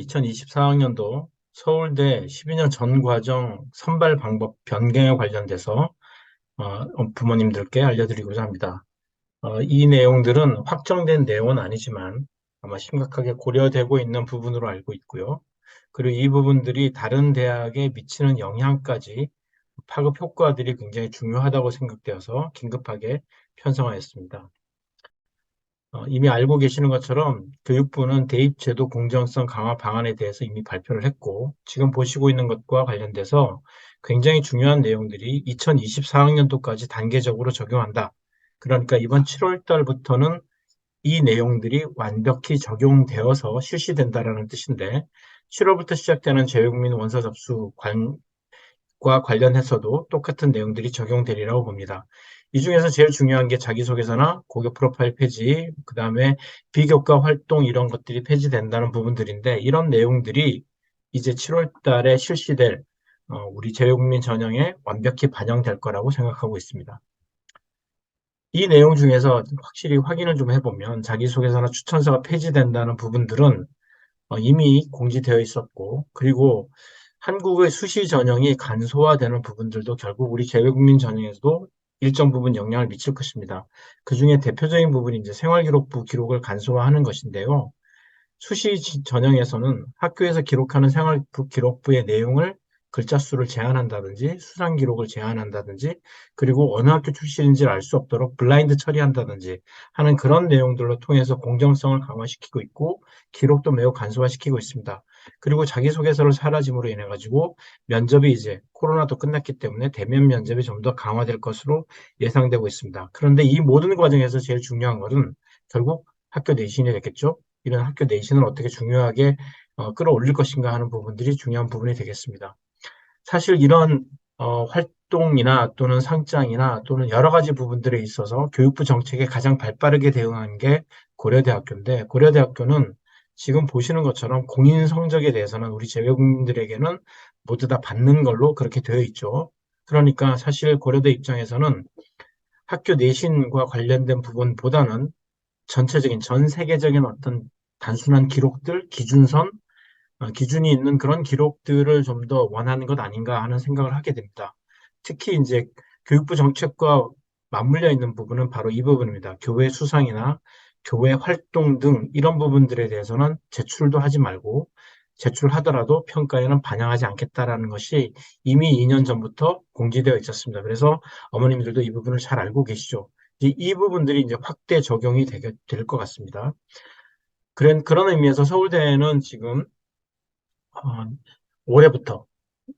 2024학년도 서울대 12년 전 과정 선발 방법 변경에 관련돼서 부모님들께 알려드리고자 합니다. 이 내용들은 확정된 내용은 아니지만 아마 심각하게 고려되고 있는 부분으로 알고 있고요. 그리고 이 부분들이 다른 대학에 미치는 영향까지 파급 효과들이 굉장히 중요하다고 생각되어서 긴급하게 편성하였습니다. 이미 알고 계시는 것처럼 교육부는 대입제도 공정성 강화 방안에 대해서 이미 발표를 했고, 지금 보시고 있는 것과 관련돼서 굉장히 중요한 내용들이 2024학년도까지 단계적으로 적용한다. 그러니까 이번 7월 달부터는 이 내용들이 완벽히 적용되어서 실시된다라는 뜻인데, 7월부터 시작되는 재외국민 원서 접수 과 관련해서도 똑같은 내용들이 적용되리라고 봅니다. 이 중에서 제일 중요한 게 자기소개서나 고교 프로파일 폐지, 그 다음에 비교과 활동 이런 것들이 폐지된다는 부분들인데, 이런 내용들이 이제 7월 달에 실시될 우리 재외국민 전형에 완벽히 반영될 거라고 생각하고 있습니다. 이 내용 중에서 확실히 확인을 좀 해보면 자기소개서나 추천서가 폐지된다는 부분들은 이미 공지되어 있었고, 그리고 한국의 수시 전형이 간소화되는 부분들도 결국 우리 재외국민 전형에서도 일정 부분 영향을 미칠 것입니다. 그 중에 대표적인 부분이 이제 생활기록부 기록을 간소화하는 것인데요. 수시 전형에서는 학교에서 기록하는 생활기록부의 내용을 글자 수를 제한한다든지 수상 기록을 제한한다든지 그리고 어느 학교 출신인지를 알 수 없도록 블라인드 처리한다든지 하는 그런 내용들로 통해서 공정성을 강화시키고 있고 기록도 매우 간소화시키고 있습니다. 그리고 자기소개서를 사라짐으로 인해 가지고 면접이 이제 코로나도 끝났기 때문에 대면 면접이 좀 더 강화될 것으로 예상되고 있습니다. 그런데 이 모든 과정에서 제일 중요한 것은 결국 학교 내신이 되겠죠. 이런 학교 내신을 어떻게 중요하게 끌어올릴 것인가 하는 부분들이 중요한 부분이 되겠습니다. 사실 이런 활동이나 또는 상장이나 또는 여러 가지 부분들에 있어서 교육부 정책에 가장 발빠르게 대응한 게 고려대학교인데, 고려대학교는 지금 보시는 것처럼 공인 성적에 대해서는 우리 재외국민들에게는 모두 다 받는 걸로 그렇게 되어 있죠. 그러니까 사실 고려대 입장에서는 학교 내신과 관련된 부분보다는 전체적인 전 세계적인 어떤 단순한 기록들, 기준선, 기준이 있는 그런 기록들을 좀 더 원하는 것 아닌가 하는 생각을 하게 됩니다. 특히 이제 교육부 정책과 맞물려 있는 부분은 바로 이 부분입니다. 교회 수상이나 교회 활동 등 이런 부분들에 대해서는 제출도 하지 말고 제출하더라도 평가에는 반영하지 않겠다라는 것이 이미 2년 전부터 공지되어 있었습니다. 그래서 어머님들도 이 부분을 잘 알고 계시죠. 이 부분들이 이제 확대 적용이 될 것 같습니다. 그런 의미에서 서울대는 지금 어, 올해부터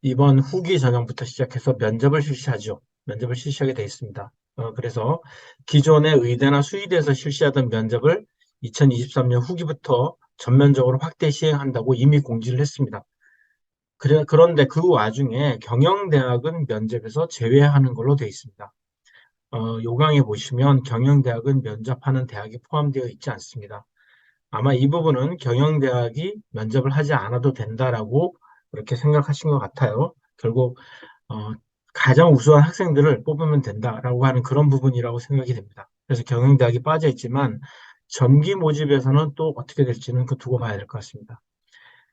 이번 후기 전형부터 시작해서 면접을 실시하죠. 면접을 실시하게 되어 있습니다. 그래서 기존의 의대나 수의대에서 실시하던 면접을 2023년 후기부터 전면적으로 확대 시행한다고 이미 공지를 했습니다. 그런데 그 와중에 경영대학은 면접에서 제외하는 걸로 되어 있습니다. 요강에 보시면 경영대학은 면접하는 대학이 포함되어 있지 않습니다. 아마 이 부분은 경영대학이 면접을 하지 않아도 된다라고 그렇게 생각하신 것 같아요. 결국 어, 가장 우수한 학생들을 뽑으면 된다라고 하는 그런 부분이라고 생각이 됩니다. 그래서 경영대학이 빠져 있지만 전기 모집에서는 또 어떻게 될지는 그 두고 봐야 될 것 같습니다.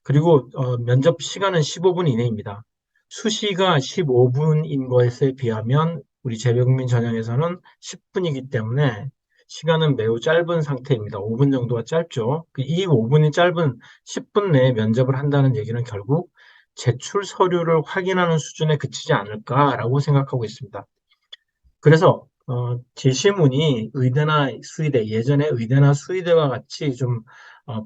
그리고 면접 시간은 15분 이내입니다. 수시가 15분인 것에 비하면 우리 재외국민 전형에서는 10분이기 때문에 시간은 매우 짧은 상태입니다. 5분 정도가 짧죠. 이 5분이 짧은 10분 내에 면접을 한다는 얘기는 결국 제출 서류를 확인하는 수준에 그치지 않을까라고 생각하고 있습니다. 그래서 제시문이 의대나 수의대, 예전에 의대나 수의대와 같이 좀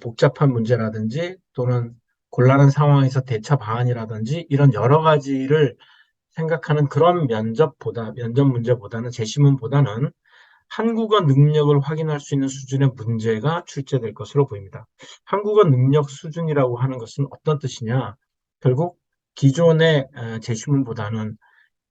복잡한 문제라든지 또는 곤란한 상황에서 대처 방안이라든지 이런 여러 가지를 생각하는 그런 면접 문제보다는 제시문보다는 한국어 능력을 확인할 수 있는 수준의 문제가 출제될 것으로 보입니다. 한국어 능력 수준이라고 하는 것은 어떤 뜻이냐? 결국 기존의 제시문보다는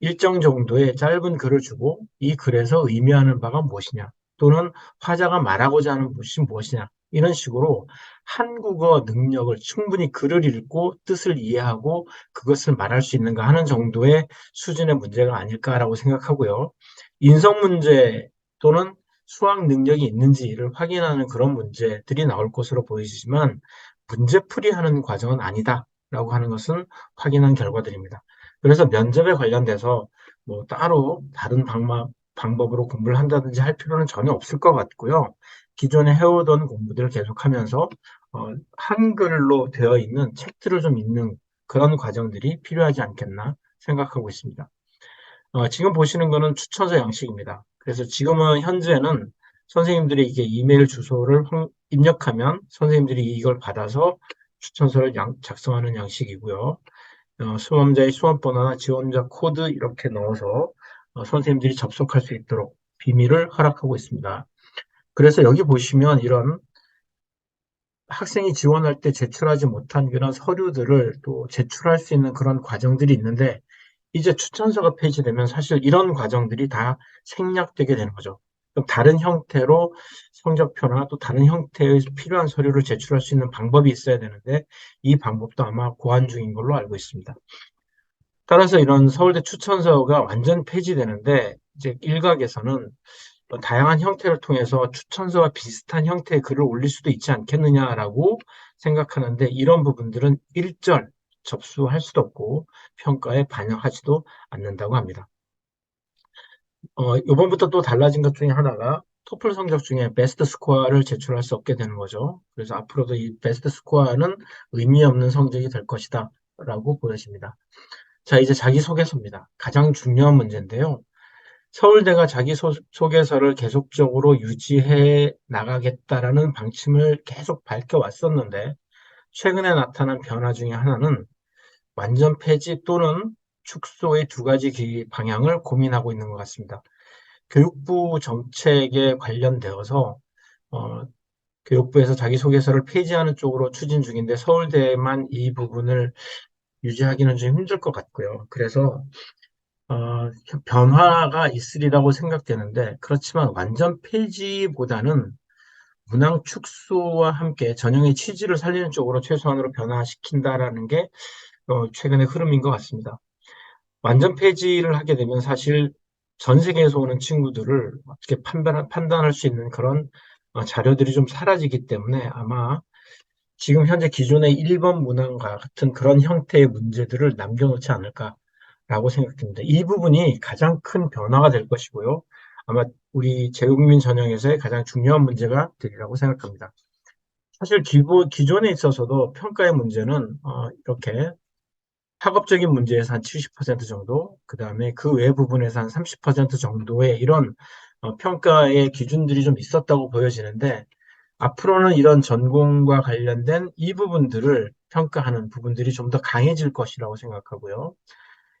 일정 정도의 짧은 글을 주고 이 글에서 의미하는 바가 무엇이냐 또는 화자가 말하고자 하는 것이 무엇이냐 이런 식으로 한국어 능력을 충분히 글을 읽고 뜻을 이해하고 그것을 말할 수 있는가 하는 정도의 수준의 문제가 아닐까라고 생각하고요. 인성 문제 또는 수학 능력이 있는지를 확인하는 그런 문제들이 나올 것으로 보이지만 문제풀이하는 과정은 아니다라고 하는 것은 확인한 결과들입니다. 그래서 면접에 관련돼서 뭐 따로 다른 방법으로 공부를 한다든지 할 필요는 전혀 없을 것 같고요. 기존에 해오던 공부들을 계속하면서 한글로 되어 있는 책들을 좀 읽는 그런 과정들이 필요하지 않겠나 생각하고 있습니다. 지금 보시는 거는 추천서 양식입니다. 그래서 지금은 현재는 선생님들이 이게 이메일 주소를 입력하면 선생님들이 이걸 받아서 추천서를 작성하는 양식이고요. 수험자의 수험번호나 지원자 코드 이렇게 넣어서 선생님들이 접속할 수 있도록 비밀을 허락하고 있습니다. 그래서 여기 보시면 이런 학생이 지원할 때 제출하지 못한 그런 서류들을 또 제출할 수 있는 그런 과정들이 있는데 이제 추천서가 폐지되면 사실 이런 과정들이 다 생략되게 되는 거죠. 그럼 다른 형태로 성적표나 또 다른 형태의 필요한 서류를 제출할 수 있는 방법이 있어야 되는데 이 방법도 아마 고안 중인 걸로 알고 있습니다. 따라서 이런 서울대 추천서가 완전 폐지되는데 이제 일각에서는 다양한 형태를 통해서 추천서와 비슷한 형태의 글을 올릴 수도 있지 않겠느냐라고 생각하는데 이런 부분들은 일절 접수할 수도 없고 평가에 반영하지도 않는다고 합니다. 이번부터 또 달라진 것 중에 하나가 토플 성적 중에 베스트 스코어를 제출할 수 없게 되는 거죠. 그래서 앞으로도 이 베스트 스코어는 의미 없는 성적이 될 것이다 라고 보여집니다. 자, 이제 자기소개서입니다. 가장 중요한 문제인데요. 서울대가 자기소개서를 계속적으로 유지해 나가겠다라는 방침을 계속 밝혀왔었는데, 최근에 나타난 변화 중에 하나는 완전 폐지 또는 축소의 두 가지 방향을 고민하고 있는 것 같습니다. 교육부 정책에 관련되어서, 어, 교육부에서 자기소개서를 폐지하는 쪽으로 추진 중인데, 서울대만 이 부분을 유지하기는 좀 힘들 것 같고요. 그래서 변화가 있으리라고 생각되는데, 그렇지만 완전 폐지보다는 문항 축소와 함께 전형의 취지를 살리는 쪽으로 최소한으로 변화시킨다라는 게 최근의 흐름인 것 같습니다. 완전 폐지를 하게 되면 사실 전 세계에서 오는 친구들을 어떻게 판단할 수 있는 그런 자료들이 좀 사라지기 때문에 아마 지금 현재 기존의 1번 문항과 같은 그런 형태의 문제들을 남겨놓지 않을까라고 생각됩니다. 이 부분이 가장 큰 변화가 될 것이고요. 아마 우리 재국민 전형에서의 가장 중요한 문제가 되리라고 생각합니다. 사실 기존에 있어서도 평가의 문제는 이렇게 학업적인 문제에서 한 70% 정도, 그 다음에 그 외 부분에서 한 30% 정도의 이런 평가의 기준들이 좀 있었다고 보여지는데 앞으로는 이런 전공과 관련된 이 부분들을 평가하는 부분들이 좀 더 강해질 것이라고 생각하고요.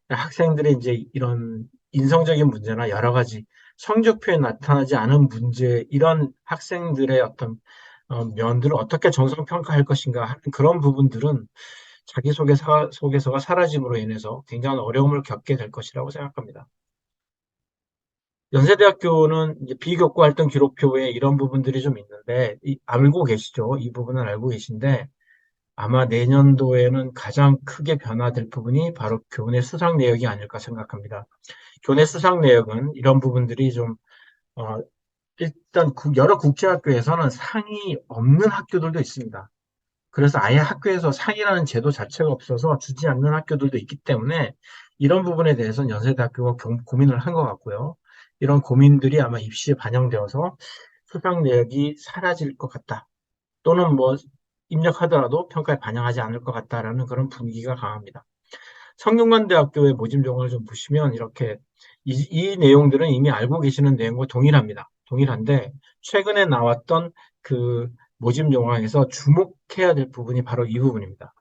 학생들의 이제 이런 인성적인 문제나 여러 가지 성적표에 나타나지 않은 문제, 이런 학생들의 어떤 면들을 어떻게 정성 평가할 것인가 하는 그런 부분들은 자기소개서가 사라짐으로 인해서 굉장한 어려움을 겪게 될 것이라고 생각합니다. 연세대학교는 이제 비교과 활동 기록표에 이런 부분들이 좀 있는데, 알고 계시죠? 이 부분은 알고 계신데, 아마 내년도에는 가장 크게 변화될 부분이 바로 교내 수상 내역이 아닐까 생각합니다. 교내 수상 내역은 이런 부분들이 좀, 어, 일단 여러 국제학교에서는 상이 없는 학교들도 있습니다. 그래서 아예 학교에서 상이라는 제도 자체가 없어서 주지 않는 학교들도 있기 때문에 이런 부분에 대해서는 연세대학교가 고민을 한 것 같고요. 이런 고민들이 아마 입시에 반영되어서 수상 내역이 사라질 것 같다. 또는 뭐 입력하더라도 평가에 반영하지 않을 것 같다라는 그런 분위기가 강합니다. 성균관대학교의 모집 요건을 좀 보시면 이렇게 이 내용들은 이미 알고 계시는 내용과 동일합니다. 동일한데 최근에 나왔던 그 모집 요강에서 주목해야 될 부분이 바로 이 부분입니다.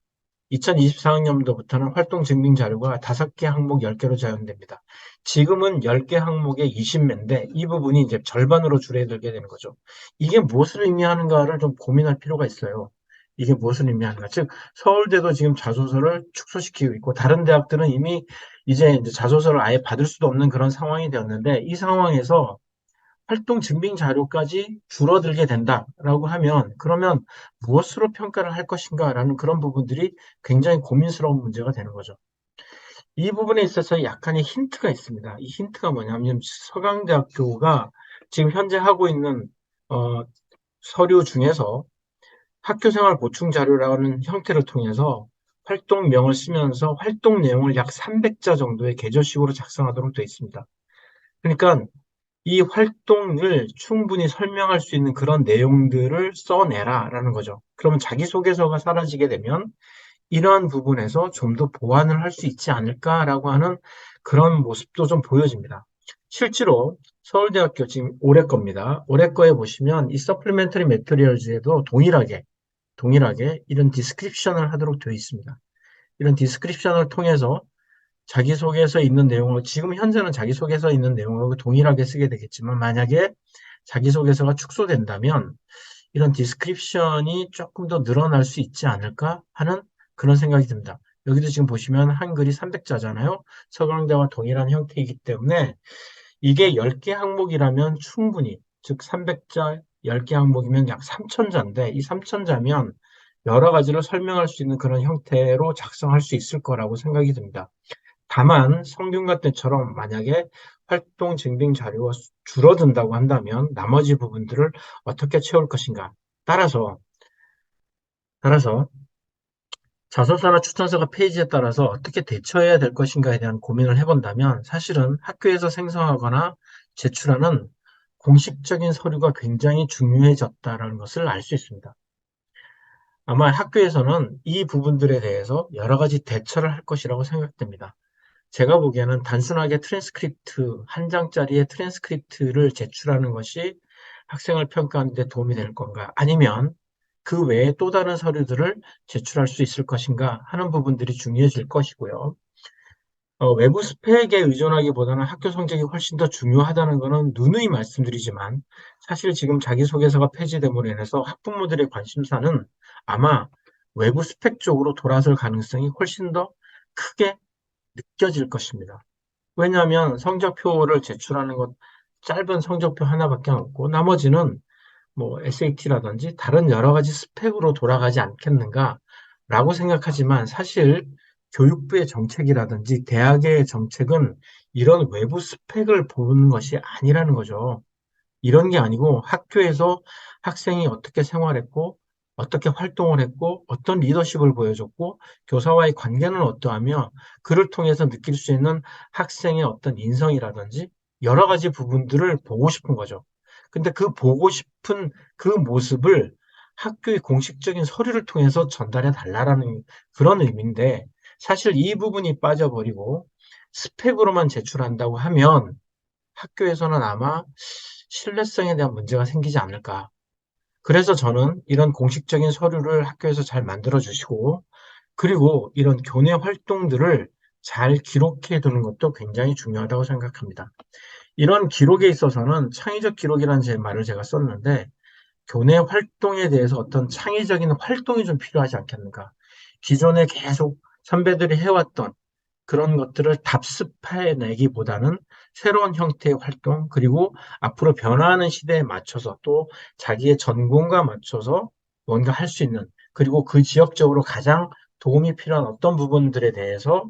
2024학년도부터는 활동 증빙 자료가 5개 항목 10개로 제한됩니다. 지금은 10개 항목에 20매인데 이 부분이 이제 절반으로 줄어들게 되는 거죠. 이게 무엇을 의미하는가를 좀 고민할 필요가 있어요. 이게 무엇을 의미하는가. 즉, 서울대도 지금 자소서를 축소시키고 있고, 다른 대학들은 이미 이제 자소서를 아예 받을 수도 없는 그런 상황이 되었는데, 이 상황에서 활동 증빙 자료까지 줄어들게 된다라고 하면 그러면 무엇으로 평가를 할 것인가라는 그런 부분들이 굉장히 고민스러운 문제가 되는 거죠. 이 부분에 있어서 약간의 힌트가 있습니다. 이 힌트가 뭐냐면 서강대학교가 지금 현재 하고 있는 어, 서류 중에서 학교생활 보충 자료라는 형태를 통해서 활동명을 쓰면서 활동 내용을 약 300자 정도의 계절식으로 작성하도록 되어 있습니다. 그러니까 이 활동을 충분히 설명할 수 있는 그런 내용들을 써내라라는 거죠. 그러면 자기소개서가 사라지게 되면 이러한 부분에서 좀 더 보완을 할 수 있지 않을까라고 하는 그런 모습도 좀 보여집니다. 실제로 서울대학교 지금 올해 겁니다. 올해 거에 보시면 이 서플리멘터리 매터리얼즈에도 동일하게 이런 디스크립션을 하도록 되어 있습니다. 이런 디스크립션을 통해서 자기소개서 있는 내용을 지금 현재는 자기소개서 있는 내용하고 동일하게 쓰게 되겠지만 만약에 자기소개서가 축소된다면 이런 디스크립션이 조금 더 늘어날 수 있지 않을까 하는 그런 생각이 듭니다. 여기도 지금 보시면 한글이 300자잖아요. 서강대와 동일한 형태이기 때문에 이게 10개 항목이라면 충분히, 즉 300자 10개 항목이면 약 3000자인데 이 3000자면 여러 가지로 설명할 수 있는 그런 형태로 작성할 수 있을 거라고 생각이 듭니다. 다만 성균관 때처럼 만약에 활동 증빙 자료가 줄어든다고 한다면 나머지 부분들을 어떻게 채울 것인가. 따라서 자소서나 추천서가 페이지에 따라서 어떻게 대처해야 될 것인가에 대한 고민을 해본다면 사실은 학교에서 생성하거나 제출하는 공식적인 서류가 굉장히 중요해졌다는 것을 알 수 있습니다. 아마 학교에서는 이 부분들에 대해서 여러 가지 대처를 할 것이라고 생각됩니다. 제가 보기에는 단순하게 트랜스크립트, 한 장짜리의 트랜스크립트를 제출하는 것이 학생을 평가하는 데 도움이 될 건가? 아니면 그 외에 또 다른 서류들을 제출할 수 있을 것인가 하는 부분들이 중요해질 것이고요. 외부 스펙에 의존하기보다는 학교 성적이 훨씬 더 중요하다는 것은 누누이 말씀드리지만 사실 지금 자기소개서가 폐지됨으로 인해서 학부모들의 관심사는 아마 외부 스펙 쪽으로 돌아설 가능성이 훨씬 더 크게 느껴질 것입니다. 왜냐하면 성적표를 제출하는 것 짧은 성적표 하나밖에 없고 나머지는 뭐 SAT라든지 다른 여러 가지 스펙으로 돌아가지 않겠는가라고 생각하지만 사실 교육부의 정책이라든지 대학의 정책은 이런 외부 스펙을 보는 것이 아니라는 거죠. 이런 게 아니고 학교에서 학생이 어떻게 생활했고, 어떻게 활동을 했고, 어떤 리더십을 보여줬고, 교사와의 관계는 어떠하며, 그를 통해서 느낄 수 있는 학생의 어떤 인성이라든지 여러 가지 부분들을 보고 싶은 거죠. 근데 그 보고 싶은 그 모습을 학교의 공식적인 서류를 통해서 전달해 달라라는 그런 의미인데, 사실 이 부분이 빠져버리고 스펙으로만 제출한다고 하면 학교에서는 아마 신뢰성에 대한 문제가 생기지 않을까. 그래서 저는 이런 공식적인 서류를 학교에서 잘 만들어 주시고, 그리고 이런 교내 활동들을 잘 기록해 두는 것도 굉장히 중요하다고 생각합니다. 이런 기록에 있어서는 창의적 기록이라는 제 말을 제가 썼는데, 교내 활동에 대해서 어떤 창의적인 활동이 좀 필요하지 않겠는가. 기존에 계속 선배들이 해왔던 그런 것들을 답습해내기보다는 새로운 형태의 활동, 그리고 앞으로 변화하는 시대에 맞춰서 또 자기의 전공과 맞춰서 뭔가 할 수 있는, 그리고 그 지역적으로 가장 도움이 필요한 어떤 부분들에 대해서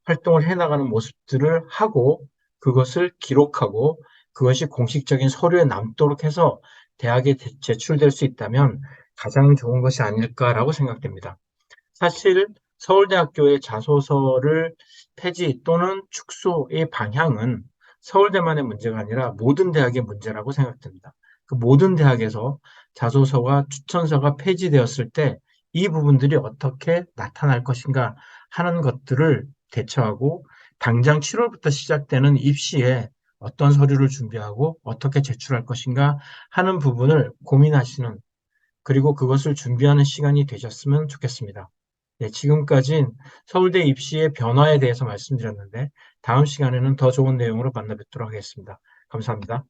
활동을 해나가는 모습들을 하고 그것을 기록하고 그것이 공식적인 서류에 남도록 해서 대학에 제출될 수 있다면 가장 좋은 것이 아닐까라고 생각됩니다. 사실 서울대학교의 자소서를 폐지 또는 축소의 방향은 서울대만의 문제가 아니라 모든 대학의 문제라고 생각됩니다. 그 모든 대학에서 자소서와 추천서가 폐지되었을 때 이 부분들이 어떻게 나타날 것인가 하는 것들을 대처하고 당장 7월부터 시작되는 입시에 어떤 서류를 준비하고 어떻게 제출할 것인가 하는 부분을 고민하시는 그리고 그것을 준비하는 시간이 되셨으면 좋겠습니다. 네, 지금까지 서울대 입시의 변화에 대해서 말씀드렸는데 다음 시간에는 더 좋은 내용으로 만나 뵙도록 하겠습니다. 감사합니다.